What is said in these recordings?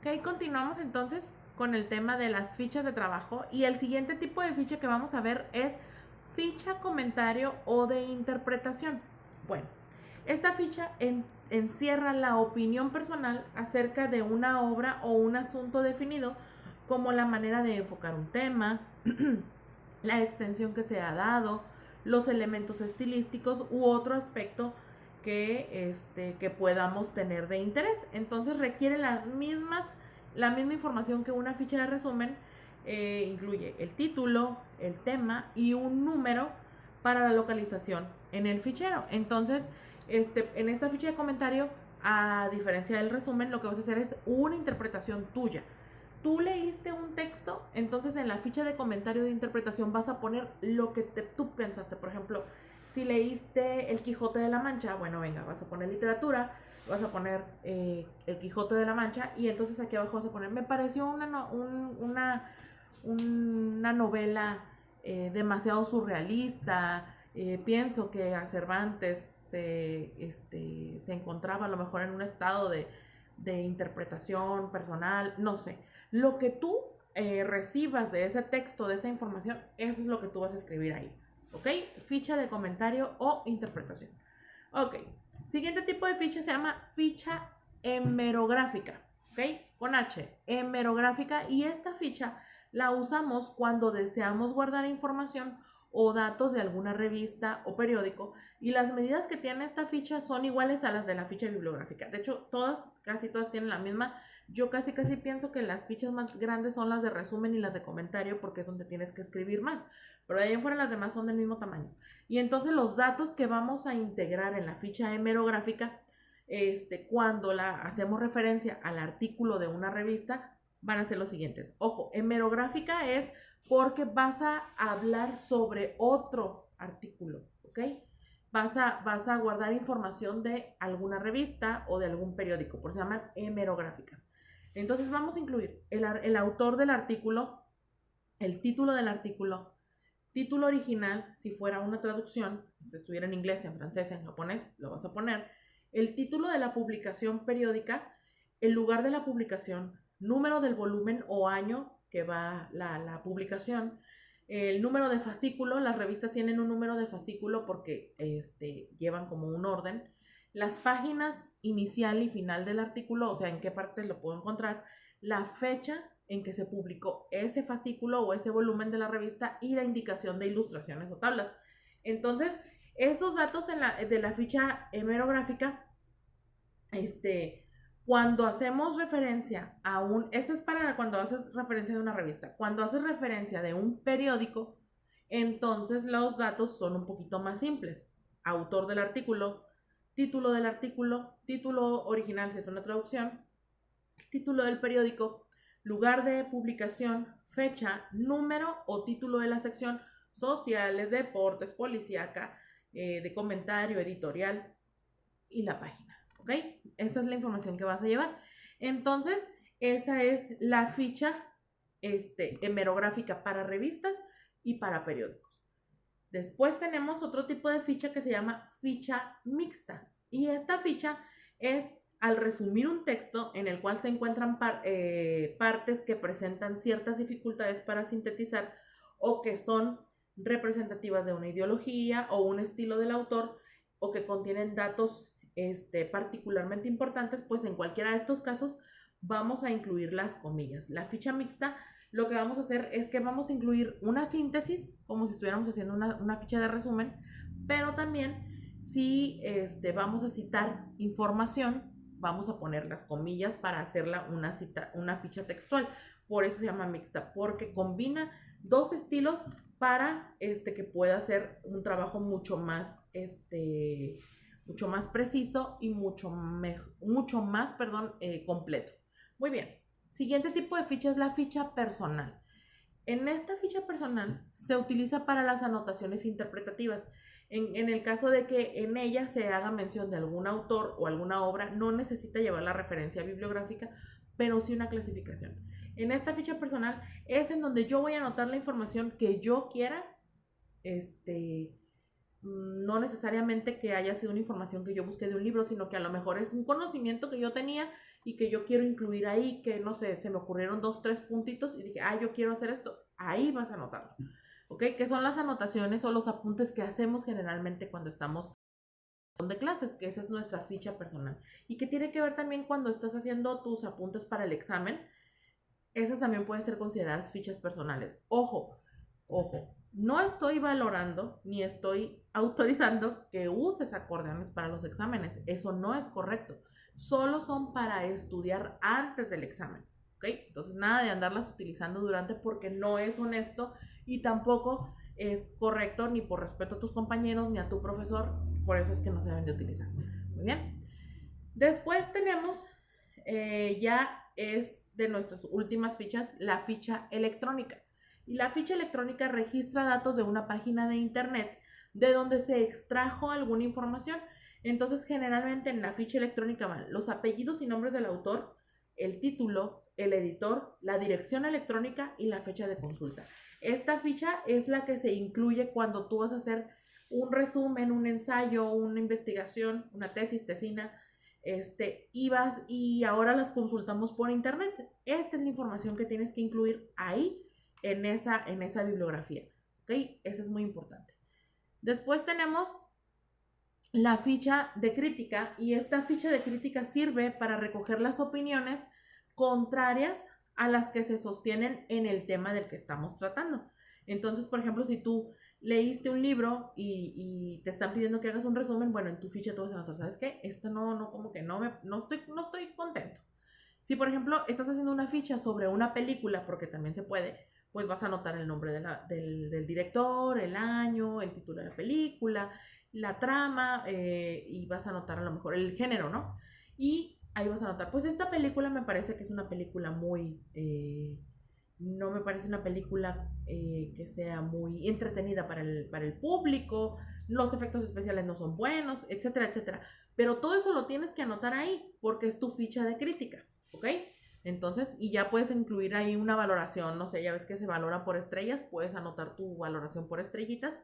Ok, continuamos entonces con el tema de las fichas de trabajo y el siguiente tipo de ficha que vamos a ver es ficha, comentario o de interpretación. Bueno, esta ficha encierra la opinión personal acerca de una obra o un asunto definido, como la manera de enfocar un tema, la extensión que se ha dado, los elementos estilísticos u otro aspecto que podamos tener de interés. Entonces requiere la misma información que una ficha de resumen. Incluye el título, el tema y un número para la localización en el fichero. Entonces, en esta ficha de comentario, a diferencia del resumen, lo que vas a hacer es una interpretación tuya. Tú leíste un texto, entonces en la ficha de comentario de interpretación vas a poner lo que tú pensaste. Por ejemplo, si leíste El Quijote de la Mancha, bueno, venga, vas a poner literatura, vas a poner El Quijote de la Mancha y entonces aquí abajo vas a poner, me pareció una novela demasiado surrealista. Pienso que a Cervantes se encontraba a lo mejor en un estado de interpretación personal, no sé. Lo que tú recibas de ese texto, de esa información, eso es lo que tú vas a escribir ahí. ¿Ok? Ficha de comentario o interpretación. Ok. Siguiente tipo de ficha se llama ficha hemerográfica. ¿Ok? Con H. Hemerográfica. Y esta ficha la usamos cuando deseamos guardar información o datos de alguna revista o periódico, y las medidas que tiene esta ficha son iguales a las de la ficha bibliográfica. De hecho, casi todas tienen la misma. Yo casi pienso que las fichas más grandes son las de resumen y las de comentario, porque es donde tienes que escribir más, pero de ahí en fuera las demás son del mismo tamaño. Y entonces los datos que vamos a integrar en la ficha hemerográfica, cuando la hacemos referencia al artículo de una revista, van a ser los siguientes. Ojo, hemerográfica es porque vas a hablar sobre otro artículo, ¿ok? Vas a guardar información de alguna revista o de algún periódico, por eso se llaman hemerográficas. Entonces vamos a incluir el autor del artículo, el título del artículo, título original, si fuera una traducción, si estuviera en inglés, en francés, en japonés, lo vas a poner, el título de la publicación periódica, el lugar de la publicación, número del volumen o año que va la publicación, el número de fascículo. Las revistas tienen un número de fascículo porque llevan como un orden, las páginas inicial y final del artículo, o sea, en qué parte lo puedo encontrar, la fecha en que se publicó ese fascículo o ese volumen de la revista y la indicación de ilustraciones o tablas. Entonces, esos datos de la ficha hemerográfica, cuando hacemos referencia a esto es para cuando haces referencia de una revista, cuando haces referencia de un periódico, entonces los datos son un poquito más simples. Autor del artículo, título original si es una traducción, título del periódico, lugar de publicación, fecha, número o título de la sección, sociales, deportes, policíaca, de comentario, editorial y la página. ¿Ok? Esa es la información que vas a llevar. Entonces, esa es la ficha hemerográfica para revistas y para periódicos. Después tenemos otro tipo de ficha que se llama ficha mixta. Y esta ficha es al resumir un texto en el cual se encuentran partes que presentan ciertas dificultades para sintetizar o que son representativas de una ideología o un estilo del autor o que contienen datos particularmente importantes, pues en cualquiera de estos casos vamos a incluir las comillas. La ficha mixta, lo que vamos a hacer es que vamos a incluir una síntesis, como si estuviéramos haciendo una ficha de resumen, pero también si vamos a citar información, vamos a poner las comillas para hacerla una ficha textual. Por eso se llama mixta, porque combina dos estilos para que pueda ser un trabajo mucho más preciso y mucho más completo. Muy bien. Siguiente tipo de ficha es la ficha personal. En esta ficha personal se utiliza para las anotaciones interpretativas. En el caso de que en ella se haga mención de algún autor o alguna obra, no necesita llevar la referencia bibliográfica, pero sí una clasificación. En esta ficha personal es en donde yo voy a anotar la información que yo quiera, no necesariamente que haya sido una información que yo busqué de un libro, sino que a lo mejor es un conocimiento que yo tenía y que yo quiero incluir ahí, que no sé, se me ocurrieron 2, 3 puntitos y dije, yo quiero hacer esto, ahí vas a anotarlo, ¿ok? Que son las anotaciones o los apuntes que hacemos generalmente cuando estamos de clases, que esa es nuestra ficha personal y que tiene que ver también cuando estás haciendo tus apuntes para el examen. Esas también pueden ser consideradas fichas personales. Ojo, no estoy valorando ni estoy autorizando que uses acordeones para los exámenes. Eso no es correcto. Solo son para estudiar antes del examen. ¿Ok? Entonces nada de andarlas utilizando durante, porque no es honesto y tampoco es correcto ni por respeto a tus compañeros ni a tu profesor. Por eso es que no se deben de utilizar. Muy bien. Después tenemos, ya es de nuestras últimas fichas, la ficha electrónica. Y la ficha electrónica registra datos de una página de internet de donde se extrajo alguna información. Entonces, generalmente en la ficha electrónica van los apellidos y nombres del autor, el título, el editor, la dirección electrónica y la fecha de consulta. Esta ficha es la que se incluye cuando tú vas a hacer un resumen, un ensayo, una investigación, una tesis, tesina, y ahora las consultamos por internet. Esta es la información que tienes que incluir ahí en esa bibliografía, ¿ok? Eso es muy importante. Después tenemos la ficha de crítica, y esta ficha de crítica sirve para recoger las opiniones contrarias a las que se sostienen en el tema del que estamos tratando. Entonces, por ejemplo, si tú leíste un libro y te están pidiendo que hagas un resumen, bueno, en tu ficha tú vas a anotar, ¿sabes qué? Esto como que no estoy contento. Si, por ejemplo, estás haciendo una ficha sobre una película, porque también se puede, pues vas a anotar el nombre del director, el año, el título de la película, la trama, y vas a anotar a lo mejor el género, ¿no? Y ahí vas a anotar, pues esta película me parece que es una película no me parece una película que sea muy entretenida para el público, los efectos especiales no son buenos, etcétera, etcétera. Pero todo eso lo tienes que anotar ahí porque es tu ficha de crítica, ¿ok? Entonces, y ya puedes incluir ahí una valoración, no sé, ya ves que se valora por estrellas, puedes anotar tu valoración por estrellitas,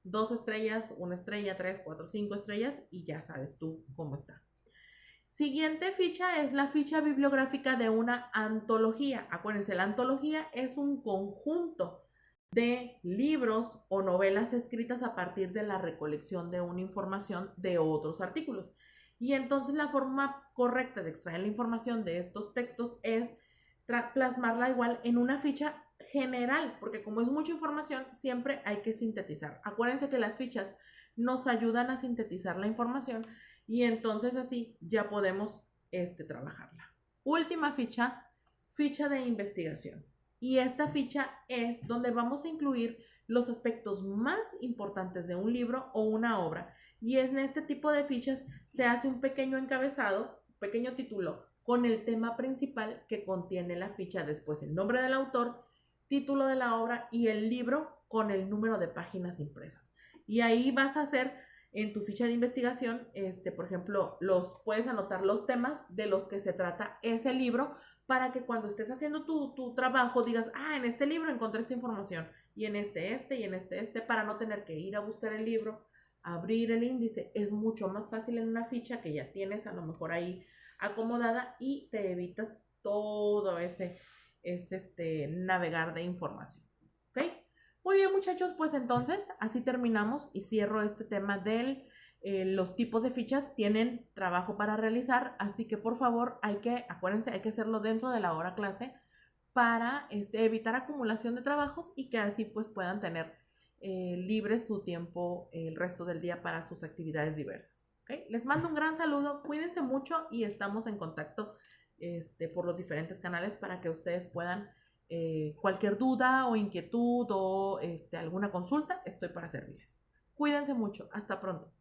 2 estrellas, 1 estrella, 3, 4, 5 estrellas, y ya sabes tú cómo está. Siguiente ficha es la ficha bibliográfica de una antología. Acuérdense, la antología es un conjunto de libros o novelas escritas a partir de la recolección de una información de otros artículos. Y entonces la forma correcta de extraer la información de estos textos es plasmarla igual en una ficha general, porque como es mucha información, siempre hay que sintetizar. Acuérdense que las fichas nos ayudan a sintetizar la información y entonces así ya podemos trabajarla. Última ficha, ficha de investigación. Y esta ficha es donde vamos a incluir los aspectos más importantes de un libro o una obra. Y en este tipo de fichas se hace un pequeño encabezado, pequeño título, con el tema principal que contiene la ficha, después el nombre del autor, título de la obra y el libro con el número de páginas impresas. Y ahí vas a hacer en tu ficha de investigación, por ejemplo, puedes anotar los temas de los que se trata ese libro para que cuando estés haciendo tu trabajo digas, en este libro encontré esta información y en y en para no tener que ir a buscar el libro, abrir el índice. Es mucho más fácil en una ficha que ya tienes a lo mejor ahí acomodada y te evitas todo ese navegar de información. ¿Ok? Muy bien, muchachos, pues entonces así terminamos y cierro este tema de los tipos de fichas. Tienen trabajo para realizar, así que por favor acuérdense, hay que hacerlo dentro de la hora clase para evitar acumulación de trabajos y que así pues puedan tener libre su tiempo el resto del día para sus actividades diversas. ¿Okay? Les mando un gran saludo, cuídense mucho y estamos en contacto por los diferentes canales para que ustedes puedan cualquier duda o inquietud o alguna consulta, estoy para servirles. Cuídense mucho. Hasta pronto.